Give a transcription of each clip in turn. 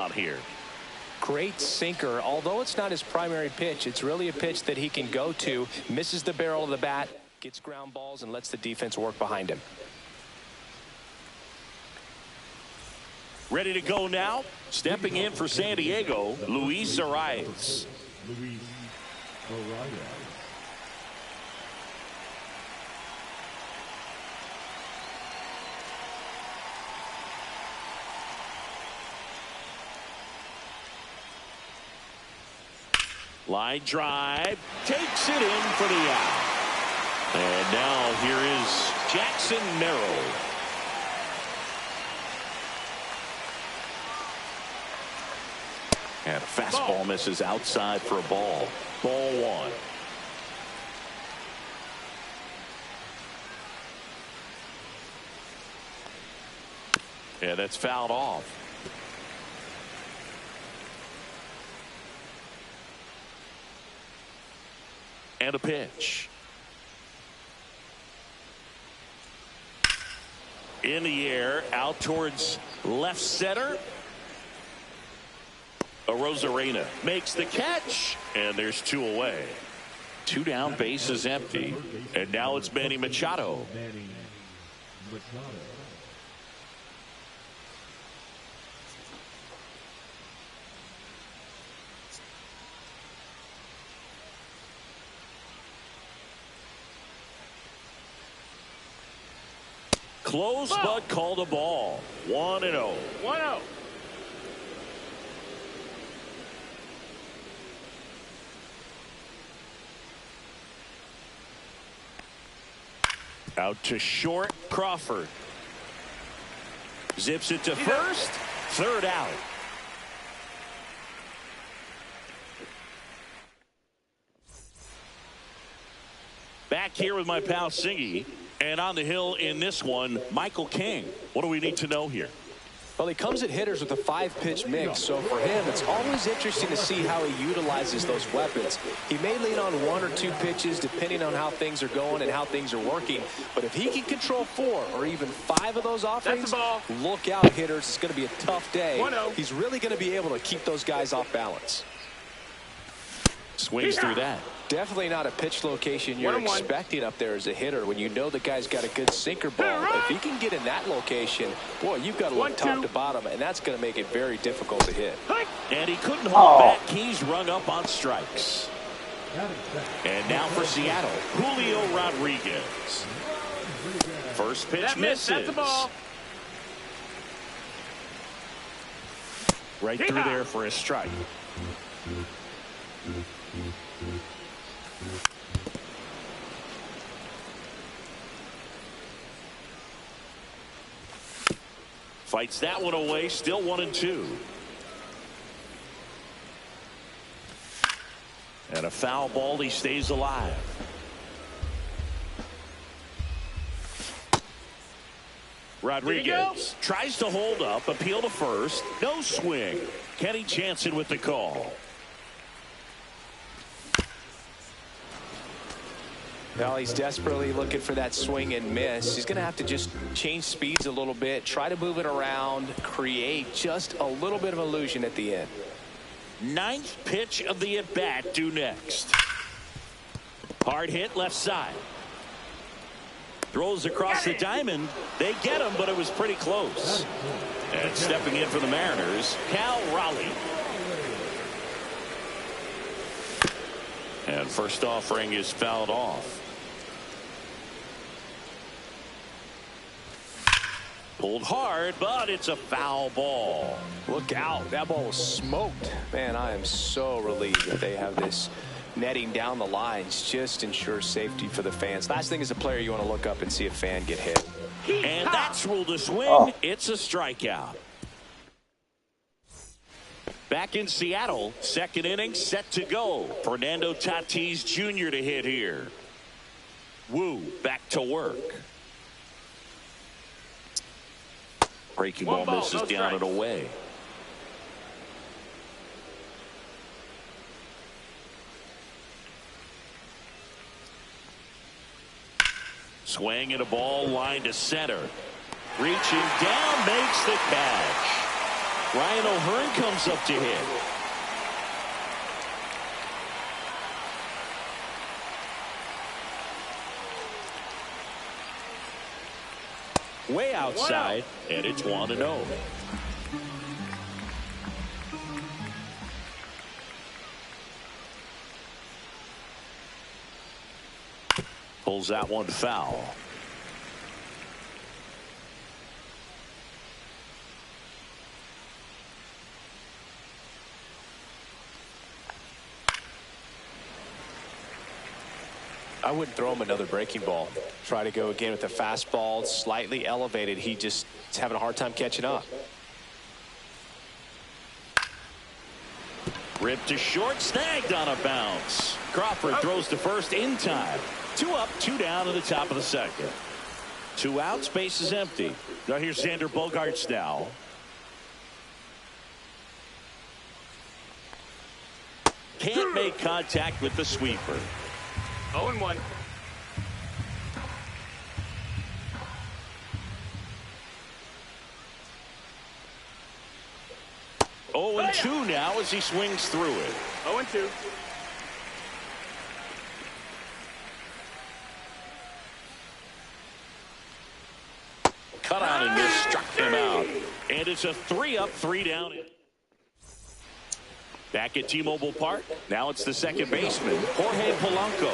out here. Great sinker. Although it's not his primary pitch, it's really a pitch that he can go to. Misses the barrel of the bat, gets ground balls, and lets the defense work behind him. Ready to go now. Stepping in for San Diego, Luis Arias. Line drive, takes it in for the out. And now here is Jackson Merrill. And a fastball misses outside for a ball. Ball one. Yeah, that's fouled off. And a pitch. In the air, out towards left center. Arozarena makes the catch, and there's two away. Two down, bases empty, and now it's Manny Machado. Close, but called a ball. 1-0. 1-0. Out to short, Crawford. Zips it to first. Third out. Back here with my pal Singy. And on the hill in this one, Michael King. What do we need to know here? Well, he comes at hitters with a 5-pitch mix, so for him, it's always interesting to see how he utilizes those weapons. He may lean on 1 or 2 pitches depending on how things are going and how things are working, but if he can control 4 or even 5 of those offerings, look out, hitters. It's going to be a tough day. 1-0. He's really going to be able to keep those guys off balance. Swings through that. Definitely not a pitch location you're expecting up there as a hitter when you know the guy's got a good sinker ball. If he can get in that location, boy, you've got to look top to bottom, and that's going to make it very difficult to hit. And he couldn't hold back. He's rung up on strikes. And now for Seattle, Julio Rodriguez. First pitch misses. That's the ball. Right through there for a strike. Fights that one away, still 1-2. And a foul ball, he stays alive. Rodriguez tries to hold up, appeal to first, no swing. Kenny Jansen with the call. Well, he's desperately looking for that swing and miss. He's going to have to just change speeds a little bit, try to move it around, create just a little bit of illusion at the end. 9th pitch of the at-bat due next. Hard hit left side. Throws across the diamond. They get him, but it was pretty close. And stepping in for the Mariners, Cal Raleigh. And first offering is fouled off. Pulled hard, but it's a foul ball. Look out. That ball was smoked. Man, I am so relieved that they have this netting down the lines. Just ensures safety for the fans. Last thing as a player, you want to look up and see a fan get hit. And that's ruled a swing. It's a strikeout. Back in Seattle, second inning set to go. Fernando Tatis Jr. to hit here. Wu back to work. Breaking ball misses down and away. Swing and a ball line to center. Reaching down, makes the catch. Ryan O'Hearn comes up to hit. Way outside, and it's 1-0. Pulls that one foul. I wouldn't throw him another breaking ball. Try to go again with the fastball, slightly elevated. He just is having a hard time catching up. Ripped to short, snagged on a bounce. Crawford throws to first in time. 2 up, 2 down in the top of the second. 2 outs, base is empty. Now here's Xander Bogaerts now. Can't make contact with the sweeper. 0-1. Oh, and 2 now as he swings through it. 0-2. Cut on and miss, struck him out. And it's a 3 up, 3 down. Back at T-Mobile Park. Now it's the second baseman, Jorge Polanco.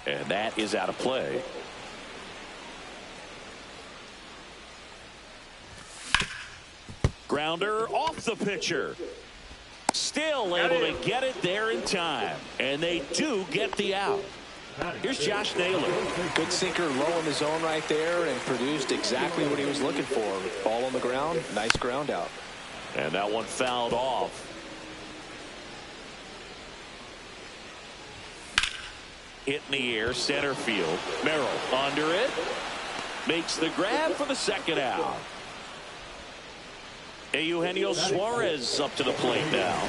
And that is out of play. Grounder off the pitcher. Still able to get it there in time. And they do get the out. Here's Josh Naylor. Good sinker low in the zone right there and produced exactly what he was looking for. Ball on the ground, nice ground out. And that one fouled off. Hit in the air, center field. Merrill under it. Makes the grab for the second out. Eugenio Suarez up to the plate now.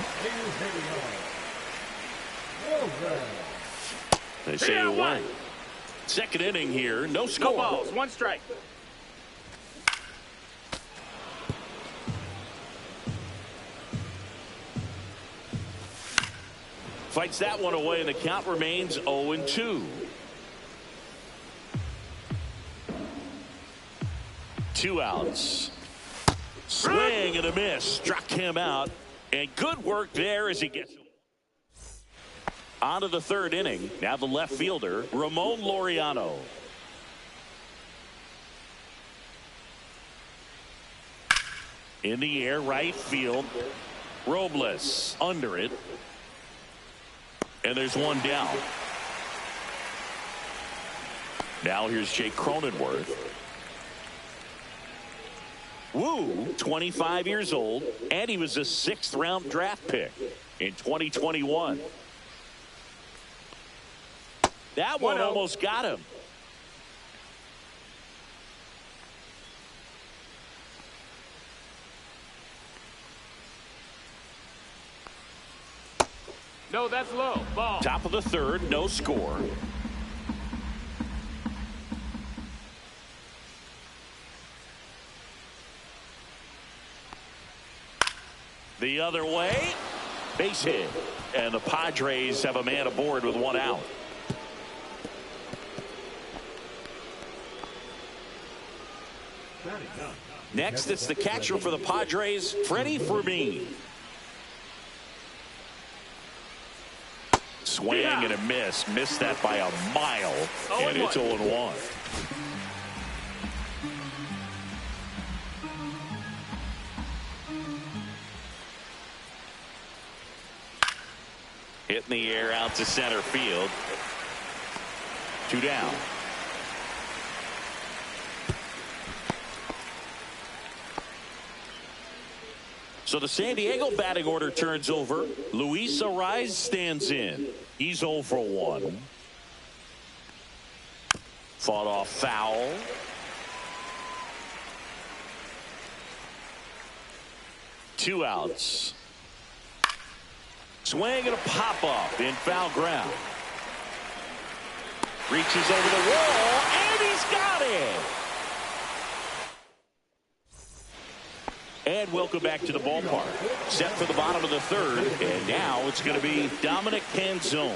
They say it won. Second inning here, no score. No balls, 1 strike. Fights that one away, and the count remains 0-2. 2 outs. Swing and a miss. Struck him out. And good work there as he gets on to the third inning. Now the left fielder, Ramon Laureano. In the air, right field. Robles under it. And there's one down. Now here's Jake Cronenworth. Woo, 25 years old, and he was a 6th-round draft pick in 2021. That one almost got him. No, that's low. Ball. Top of the third, no score. The other way, base hit. And the Padres have a man aboard with 1 out. Next, it's the catcher for the Padres, Freddie Fermin. Swing and a miss. Missed that by a mile. And it's 0-1. Hit in the air out to center field. 2 down. So the San Diego batting order turns over. Luis Arraez stands in. He's 0 for 1. Fought off foul. Two outs. Swing and a pop up in foul ground. Reaches over the wall, and he's got it. And welcome back to the ballpark. Set for the bottom of the third, and now it's going to be Dominic Canzone.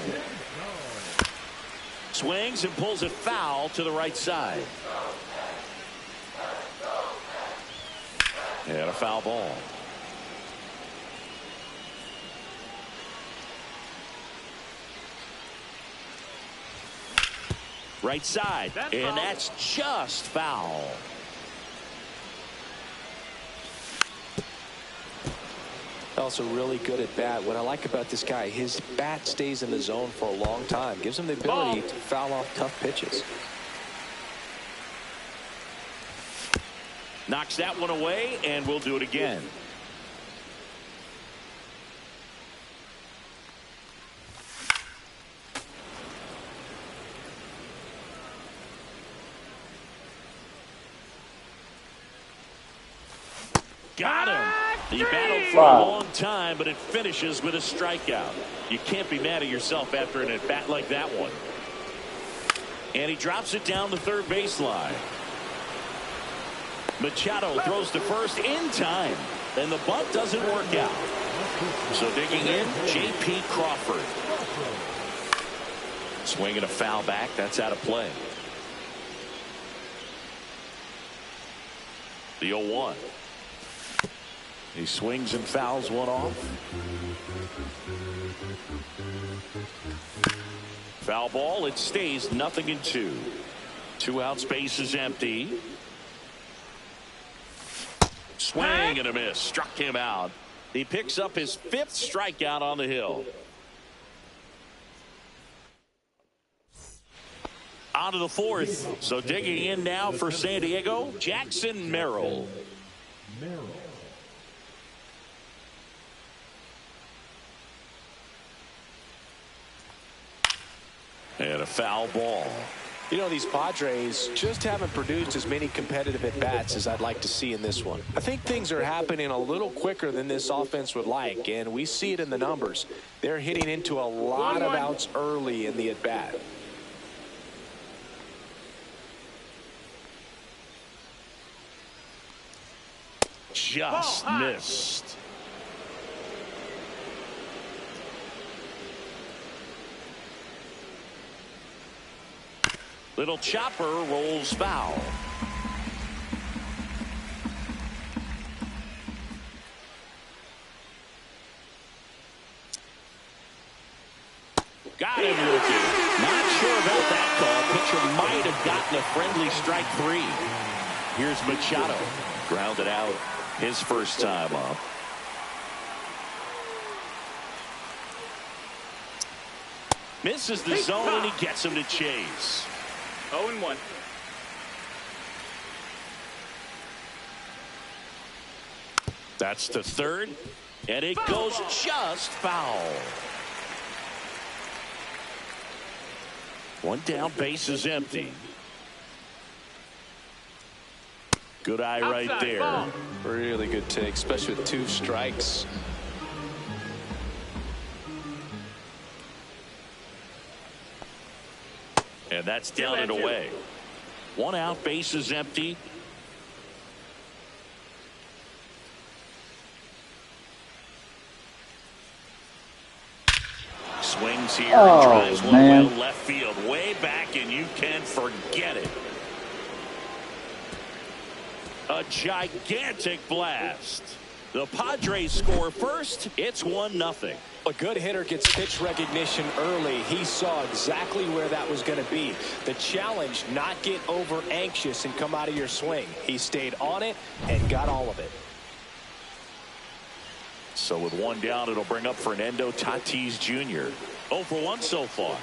Swings and pulls it foul to the right side. And a foul ball. Right side, and that's just foul. Also really good at bat. What I like about this guy, his bat stays in the zone for a long time. Gives him the ability to foul off tough pitches. Knocks that one away, and we'll do it again. Got him. He battled for a long time, but it finishes with a strikeout. You can't be mad at yourself after an at-bat like that one. And he drops it down the third baseline. Machado throws to first in time, and the bunt doesn't work out. So digging in, J.P. Crawford. Swinging a foul back. That's out of play. The 0-1. He swings and fouls one off. Foul ball. It stays 0-2. 2 outs, base is empty. Swing and a miss. Struck him out. He picks up his 5th strikeout on the hill. On to the 4th. So digging in now for San Diego, Jackson Merrill. And a foul ball. You know, these Padres just haven't produced as many competitive at-bats as I'd like to see in this one. I think things are happening a little quicker than this offense would like, and we see it in the numbers. They're hitting into a lot of outs early in the at-bat. Just missed. Little chopper rolls foul. Got him looking. Not sure about that call. Pitcher might have gotten a friendly strike 3. Here's Machado. Grounded out his first time up. Misses the zone, and he gets him to chase. 0-1. That's the third, and it goes just foul. 1 down, base is empty. Good eye right there. Really good take, especially with 2 strikes. And that's down and away. 1 out, base is empty. Swings here and drives one well left field, way back, and you can forget it. A gigantic blast. The Padres score first. It's 1-0. A good hitter gets pitch recognition early. He saw exactly where that was going to be. The challenge, not get over anxious and come out of your swing. He stayed on it and got all of it. So with 1 down, it'll bring up Fernando Tatis Jr. 0 for 1 so far.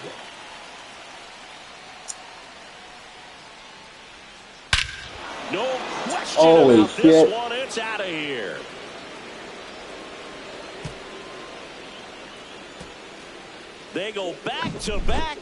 No question about this one. It's out of here. They go back-to-back,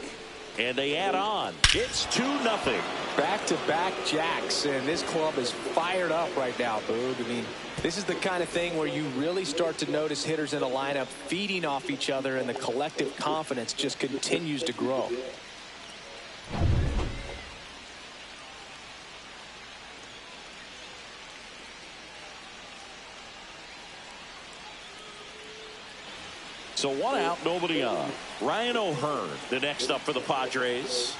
and they add on. It's 2-0. Back-to-back jacks, and this club is fired up right now, Boog. I mean, this is the kind of thing where you really start to notice hitters in a lineup feeding off each other, and the collective confidence just continues to grow. So 1 out, nobody on. Ryan O'Hearn, the next up for the Padres.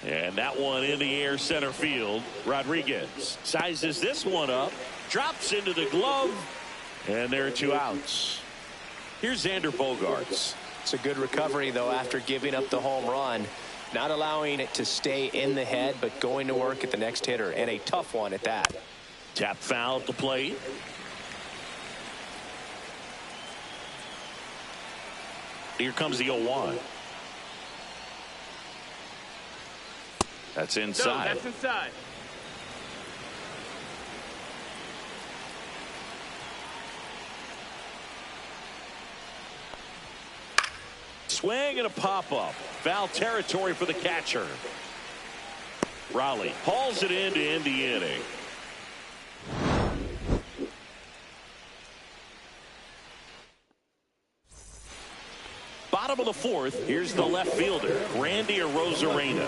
And that one in the air center field. Rodriguez sizes this one up, drops into the glove, and there are 2 outs. Here's Xander Bogaerts. It's a good recovery, though, after giving up the home run. Not allowing it to stay in the head, but going to work at the next hitter, and a tough one at that. Tap foul at the plate. Here comes the 0-1. That's inside. No, that's inside. Swing and a pop-up. Foul territory for the catcher. Raleigh hauls it in to end the inning. Bottom of the 4th, here's the left fielder, Randy Arozarena.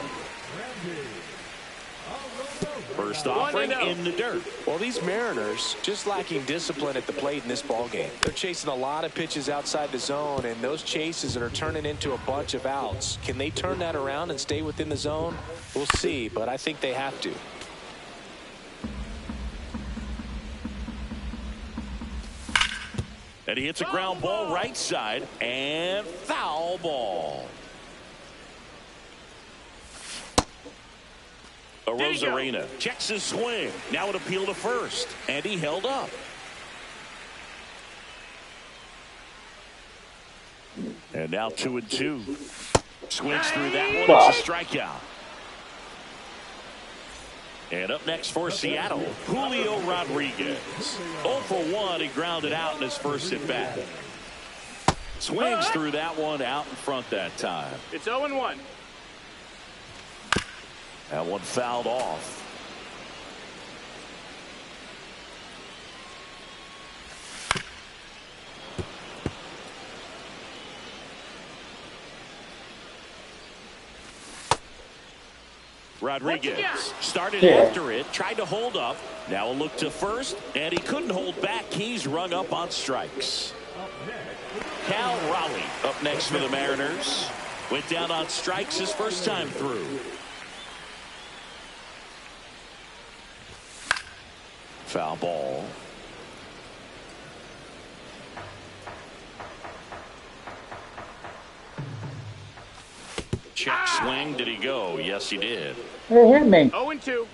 First offering in the dirt. Well, these Mariners just lacking discipline at the plate in this ballgame. They're chasing a lot of pitches outside the zone, and those chases are turning into a bunch of outs. Can they turn that around and stay within the zone? We'll see, but I think they have to. And he hits a ground ball right side, and foul ball. Arozarena checks his swing. Now an appeal to first, and he held up. And now 2-2. Swings through that one. It's a strikeout. And up next for Seattle, Julio Rodriguez. 0 for 1. He grounded out in his first at bat. Swings through that one, out in front that time. It's 0-1. That one fouled off. Rodriguez started after it, tried to hold up. Now a look to first, and he couldn't hold back. He's rung up on strikes. Cal Raleigh up next for the Mariners. Went down on strikes his first time through. Foul ball. Check swing. Did he go? Yes, he did. It hit me. 0-2.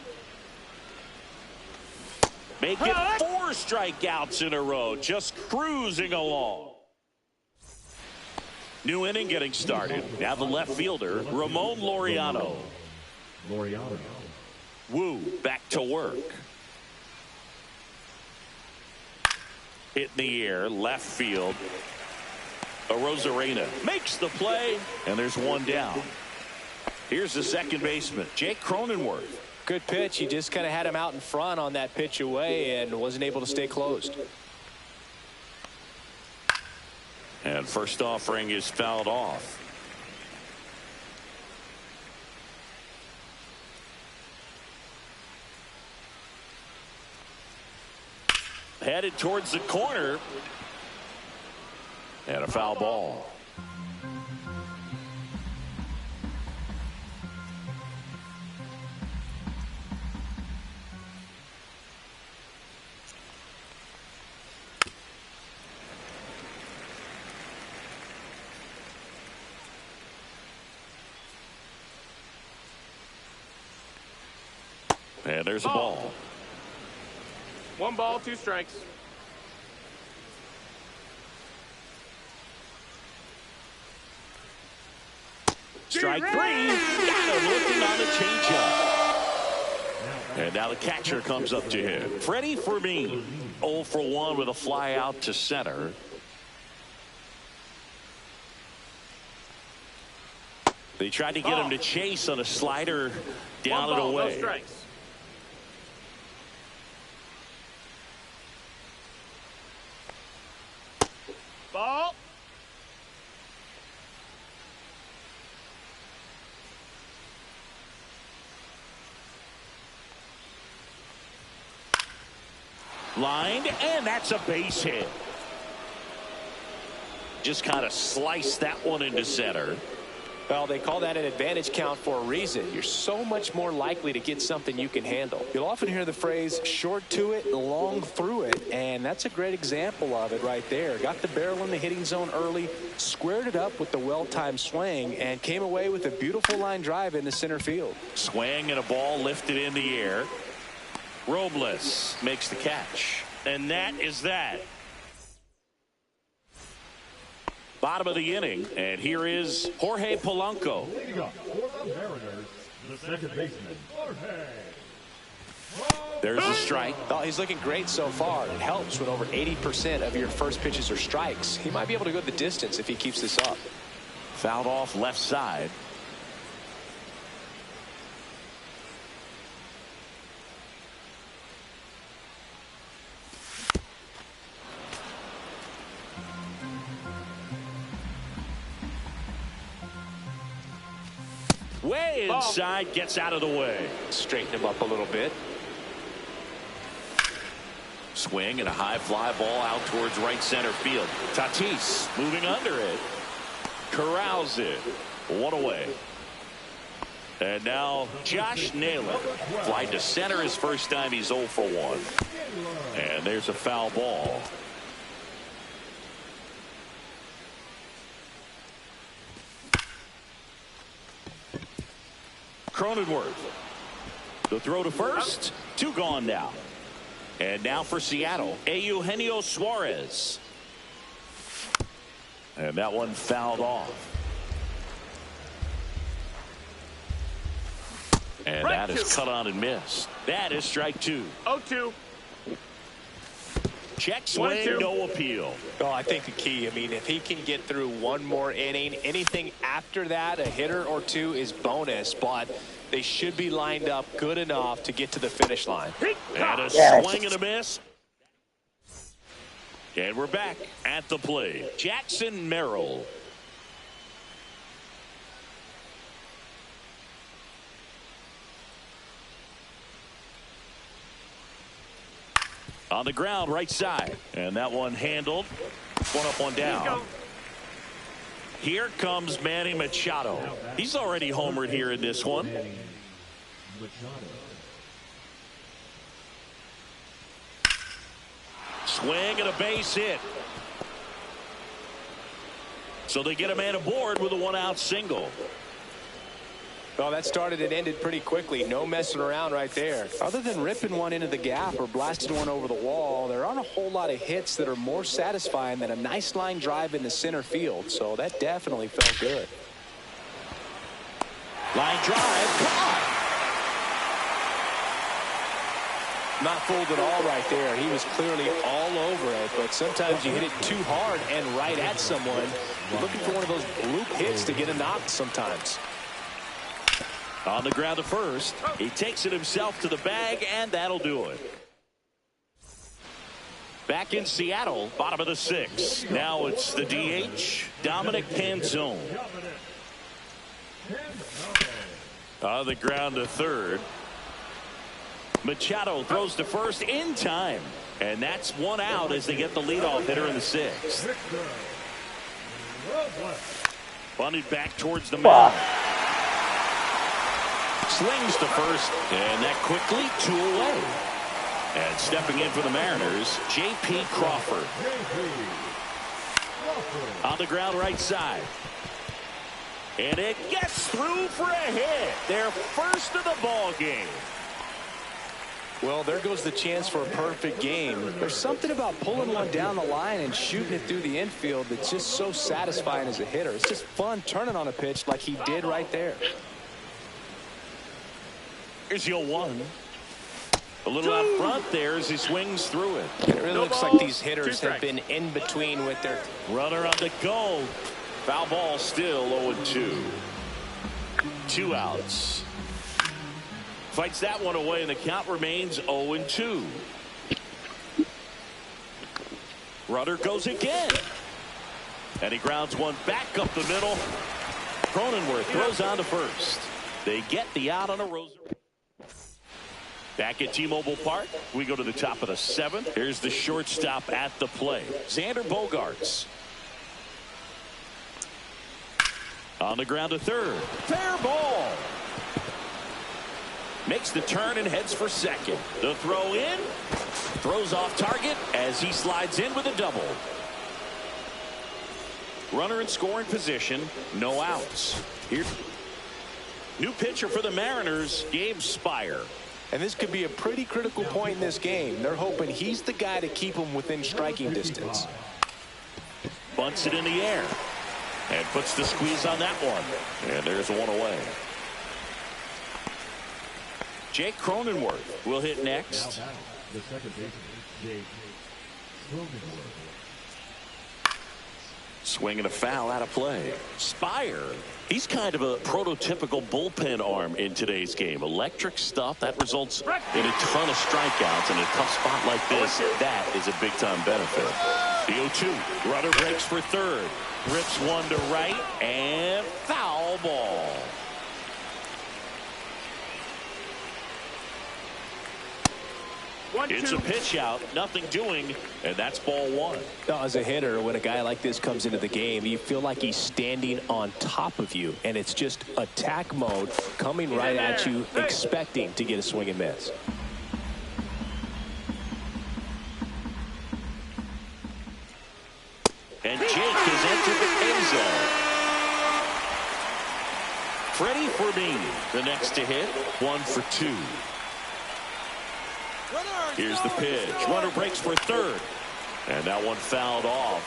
Make it 4 strikeouts in a row. Just cruising along. New inning getting started. Now the left fielder, Ramon Laureano. Wu back to work. Hit in the air, left field. Arozarena makes the play, and there's one down. Here's the second baseman, Jake Cronenworth. Good pitch. He just kind of had him out in front on that pitch away and wasn't able to stay closed. And first offering is fouled off. Headed towards the corner. And a foul ball. And there's a ball. 1 ball, 2 strikes. Strike 3. Got him looking on the changeup. And now the catcher comes up to him. Freddie Fermin, 0 for 1 with a fly out to center. They tried to get him to chase on a slider down and away. No strikes. Ball. Lined, and that's a base hit. Just kind of sliced that one into center. Well, they call that an advantage count for a reason. You're so much more likely to get something you can handle. You'll often hear the phrase short to it, long through it, and that's a great example of it right there. Got the barrel in the hitting zone early, squared it up with the well-timed swing, and came away with a beautiful line drive in the center field. Swing and a ball lifted in the air. Robles makes the catch. And that is that. Bottom of the inning, and here is Jorge Polanco. Leading up for the Mariners, the second baseman, Jorge. There's a strike. Oh, he's looking great so far. It helps when over 80% of your first pitches are strikes. He might be able to go the distance if he keeps this up. Fouled off left side. Way inside, gets out of the way. Straighten him up a little bit. Swing and a high fly ball out towards right center field. Tatis moving under it. Corrals it. One away. And now Josh Naylor. Fly to center his first time. He's 0 for 1. And there's a foul ball. Cronenworth. The throw to first. 2 gone now. And now for Seattle, Eugenio Suarez. And that one fouled off. And that is cut on and missed. That is strike 2. 0-2. Check swing, no appeal. Oh, I think the key, I mean, if he can get through one more inning, anything after that, a hitter or two is bonus, but they should be lined up good enough to get to the finish line. And a swing and a miss. And we're back at the plate. Jackson Merrill. On the ground, right side. And that one handled. One up, one down. Here comes Manny Machado. He's already homered here in this one. Swing and a base hit. So they get a man aboard with a 1-out single. Well, that started and ended pretty quickly. No messing around right there. Other than ripping one into the gap or blasting one over the wall, there aren't a whole lot of hits that are more satisfying than a nice line drive in the center field. So that definitely felt good. Line drive. Caught. Not fooled at all right there. He was clearly all over it, but sometimes you hit it too hard and right at someone. You're looking for one of those bloop hits to get a knock sometimes. On the ground to first. He takes it himself to the bag, and that'll do it. Back in Seattle, bottom of the 6th. Now it's the DH, Dominic Panzone. On the ground to third. Machado throws to first in time. And that's 1 out as they get the leadoff hitter in the 6th. Bunted back towards the mound. Slings to first, and that quickly 2 away. And stepping in for the Mariners, J.P. Crawford. On the ground right side. And it gets through for a hit. Their first of the ball game. Well, there goes the chance for a perfect game. There's something about pulling one down the line and shooting it through the infield that's just so satisfying as a hitter. It's just fun turning on a pitch like he did right there. Here's your 1. A little out front there as he swings through it. It really looks like these hitters have been in between with their runner on the go. Foul ball still 0-2. 2 outs. Fights that one away, and the count remains 0-2. Runner goes again. And he grounds one back up the middle. Cronenworth throws on to first. They get the out on a Rosa. Back at T-Mobile Park, we go to the top of the 7th. Here's the shortstop at the plate, Xander Bogaerts. On the ground to third. Fair ball. Makes the turn and heads for second. The throw in. Throws off target as he slides in with a double. Runner in scoring position. No outs. Here. New pitcher for the Mariners, Gabe Spire. And this could be a pretty critical point in this game. They're hoping he's the guy to keep them within striking distance. Bunts it in the air. And puts the squeeze on that one. And there's one away. Jake Cronenworth will hit next. The second baseman, Jake Cronenworth. Swing and a foul out of play. Spire, he's kind of a prototypical bullpen arm in today's game. Electric stuff that results in a ton of strikeouts. In a tough spot like this, that is a big-time benefit. The 0-2. Runner breaks for third. Rips one to right, and foul ball. It's a pitch out, nothing doing, and that's ball one. Now, as a hitter, when a guy like this comes into the game, you feel like he's standing on top of you, and it's just attack mode coming right at you, expecting to get a swing and miss. And Jake has entered the end zone. Freddie Fermin, the next to hit, 1 for 2. Here's the pitch. Runner breaks for third. And that one fouled off.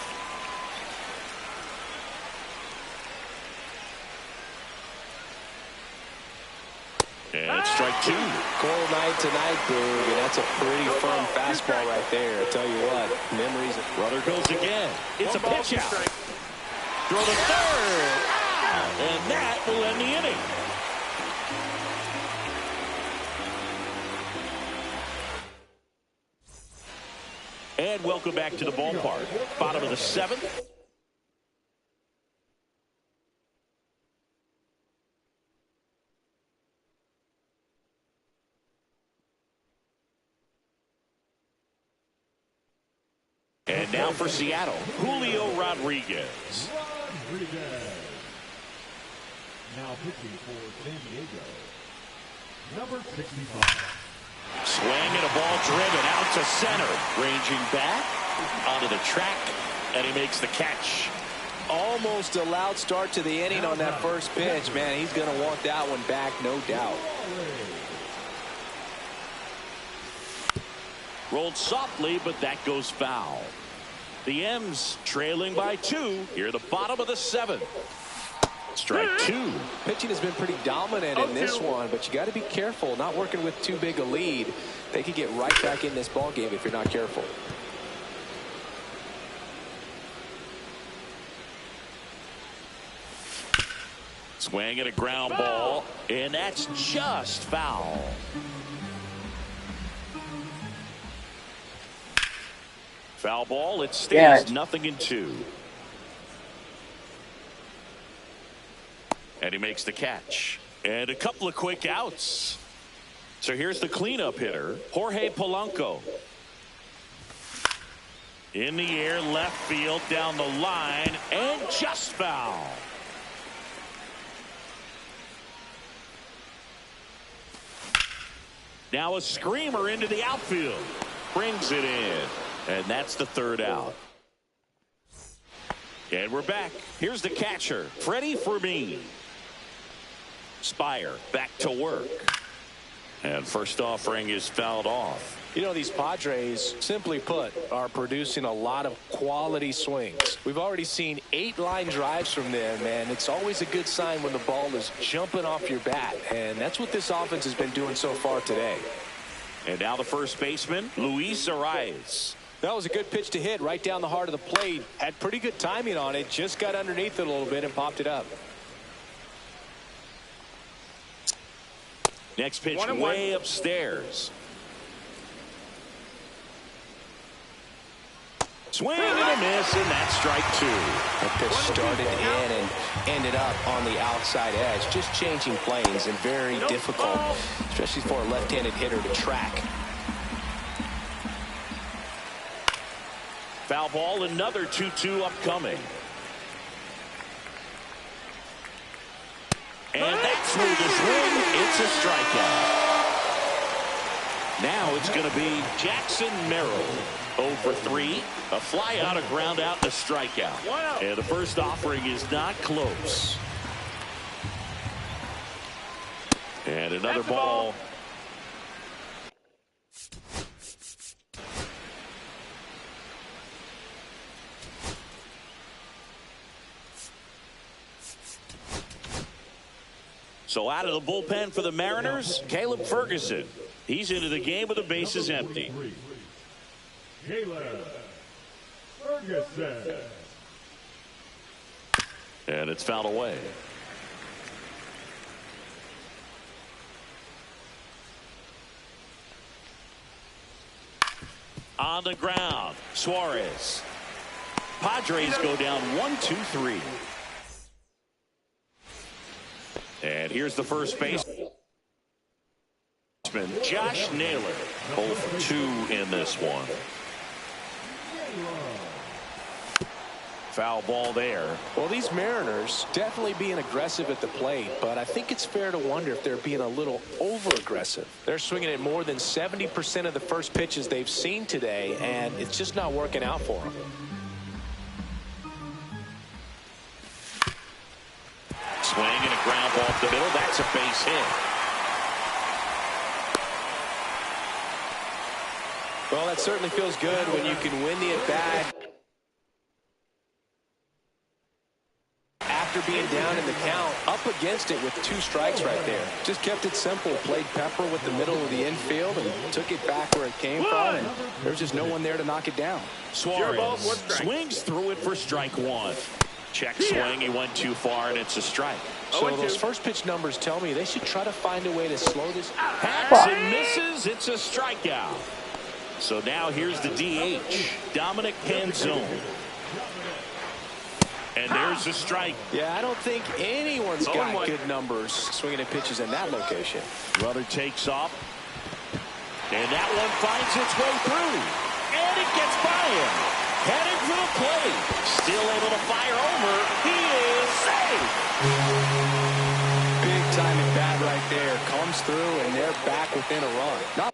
And it's strike 2. Cold night tonight, Boog, and that's a pretty firm fastball right there. I tell you what, memories. Runner goes again. It's a pitch out. Throw to third. And that will end the inning. And welcome back to the ballpark. Bottom of the 7th. And now for Seattle, Julio Rodriguez. Now pitching for San Diego, number 65. Swing and a ball driven out to center. Ranging back onto the track, and he makes the catch. Almost a loud start to the inning on that first pitch. Man, he's going to want that one back, no doubt. Rolled softly, but that goes foul. The M's trailing by 2. Here at the bottom of the 7th. Strike 2. Pitching has been pretty dominant in this one, but you got to be careful. Not working with too big a lead. They could get right back in this ball game if you're not careful. Swing and a ground ball, and that's just foul. Foul ball. It stays 0-2. And he makes the catch. And a couple of quick outs. So here's the cleanup hitter, Jorge Polanco. In the air, left field, down the line, and just foul. Now a screamer into the outfield. Brings it in. And that's the third out. And we're back. Here's the catcher, Freddie Fermin. Spire back to work. And first offering is fouled off. You know, these Padres, simply put, are producing a lot of quality swings. We've already seen 8 line drives from them, and it's always a good sign when the ball is jumping off your bat. And that's what this offense has been doing so far today. And now the first baseman, Luis Arias. That was a good pitch to hit right down the heart of the plate. Had pretty good timing on it. Just got underneath it a little bit and popped it up. Next pitch way upstairs. Swing and a miss, and that's strike two. That pitch started in and ended up on the outside edge. Just changing planes and very difficult, especially for a left-handed hitter to track. Foul ball, another 2-2 upcoming. And that's through the swing. It's a strikeout. Now it's going to be Jackson Merrill. 0 for 3. A fly out, a ground out, and a strikeout. And the first offering is not close. And another ball. So out of the bullpen for the Mariners, Caleb Ferguson. He's into the game with the bases empty. Caleb Ferguson. And it's fouled away. On the ground, Suarez. Padres go down 1-2-3. And here's the first baseman, Josh Naylor. 0 for 2 in this one. Foul ball there. Well, these Mariners definitely being aggressive at the plate, but I think it's fair to wonder if they're being a little over-aggressive. They're swinging at more than 70% of the first pitches they've seen today, and it's just not working out for them. Swing and a ground ball up the middle. That's a base hit. Well, that certainly feels good when you can win the at-bat after being down in the count, up against it with 2 strikes right there. Just kept it simple, played pepper with the middle of the infield and took it back where it came from, and there's just no one there to knock it down. Suarez swings through it for strike 1. Check swing, he went too far, and it's a strike. So those first pitch numbers tell me they should try to find a way to slow this. Hacks and misses, it's a strikeout. So now here's the DH, Dominic Panzone. And there's a strike. Yeah, I don't think anyone's got good numbers swinging at pitches in that location. Runner takes off. And that one finds its way through. And it gets by him. Heading for the plate. Still able to fire over. He is safe. Big time at bat right there. Comes through, and they're back within a run. Not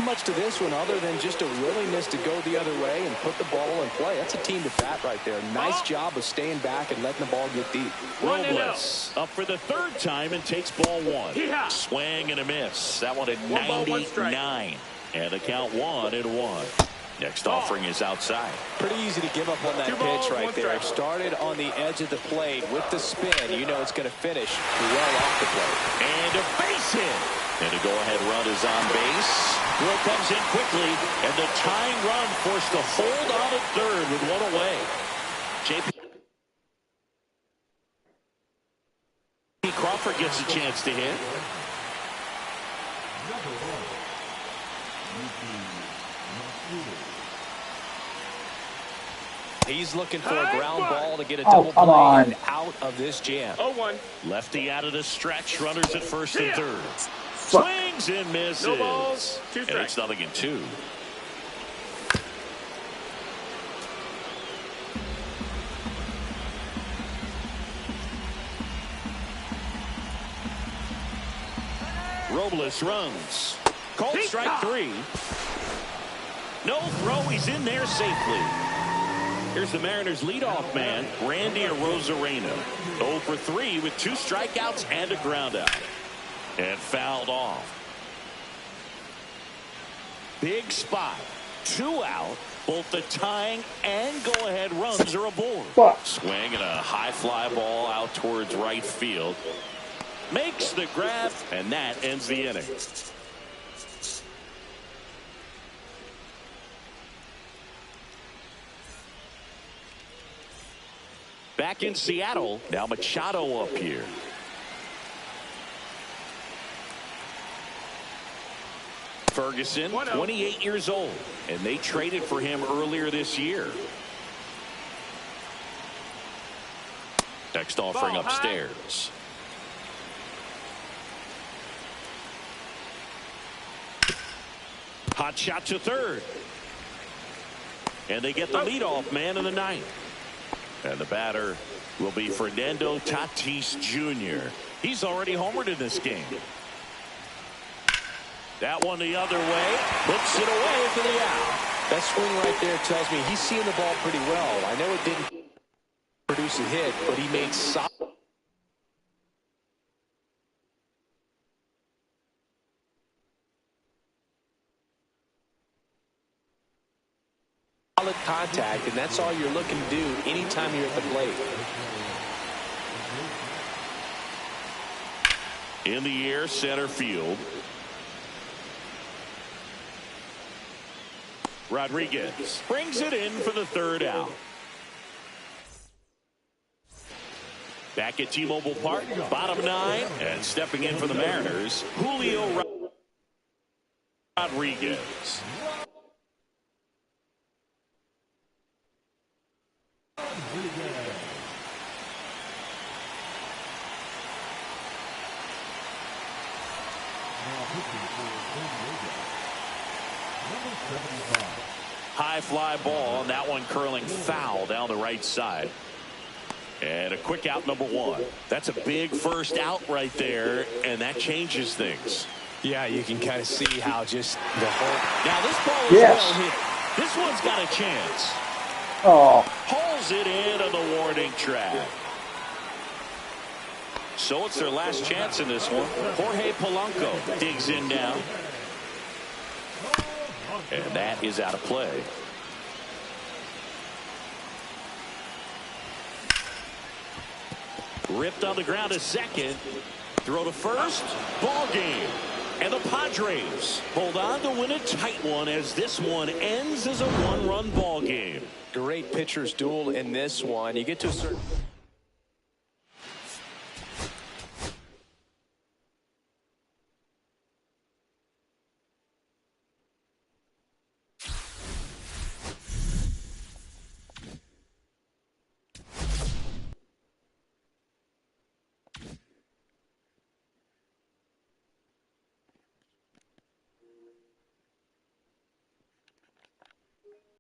much to this one other than just a willingness to go the other way and put the ball in play. That's a team to bat right there. Nice job of staying back and letting the ball get deep. Robles up for the 3rd time and takes ball 1. Swing and a miss. That one at 99. And the count 1-1. Next offering is outside. Pretty easy to give up on that pitch right there. It started on the edge of the plate with the spin. You know it's going to finish well off the plate. And a base hit. And a go-ahead run is on base. Will comes in quickly, and the tying run forced to hold on at 3rd with 1 away. J.P. Crawford gets a chance to hit. He's looking for a ground ball to get a double play and out of this jam. 0-1. Lefty out of the stretch, runners at 1st and 3rd. Swings and misses. No balls, 2 strikes. And it's 0-2. Robles runs. Called strike 3. No throw. He's in there safely. Here's the Mariners' leadoff man, Randy Arozarena. 0 for 3 with 2 strikeouts and a ground out. And fouled off. Big spot. 2 out. Both the tying and go-ahead runs are aboard. Swing and a high fly ball out towards right field. Makes the grab, and that ends the inning. Back in Seattle, now Machado up here. Ferguson, 28 years old, and they traded for him earlier this year. Next offering upstairs. Hot shot to third. And they get the leadoff man in the ninth. And the batter will be Fernando Tatis Jr. He's already homered in this game. That one the other way. Hooks it away for the out. That swing right there tells me he's seeing the ball pretty well. I know it didn't produce a hit, but he made solid contact, and that's all you're looking to do anytime you're at the plate. In the air, center field. Rodriguez brings it in for the third out. Back at T-Mobile Park, bottom nine, and stepping in for the Mariners, Julio Rodriguez. High fly ball, and that one curling foul down the right side. And a quick out, number one. That's a big first out right there, and that changes things. Yeah, you can kind of see how just the whole... Now this ball is well hit. This one's got a chance. Oh. Pulls it in on the warning track. So it's their last chance in this one. Jorge Polanco digs in now. And that is out of play. Ripped on the ground to second. Throw to first. Ball game. And the Padres hold on to win a tight one as this one ends as a one-run ball game. Great pitcher's duel in this one. You get to a certain...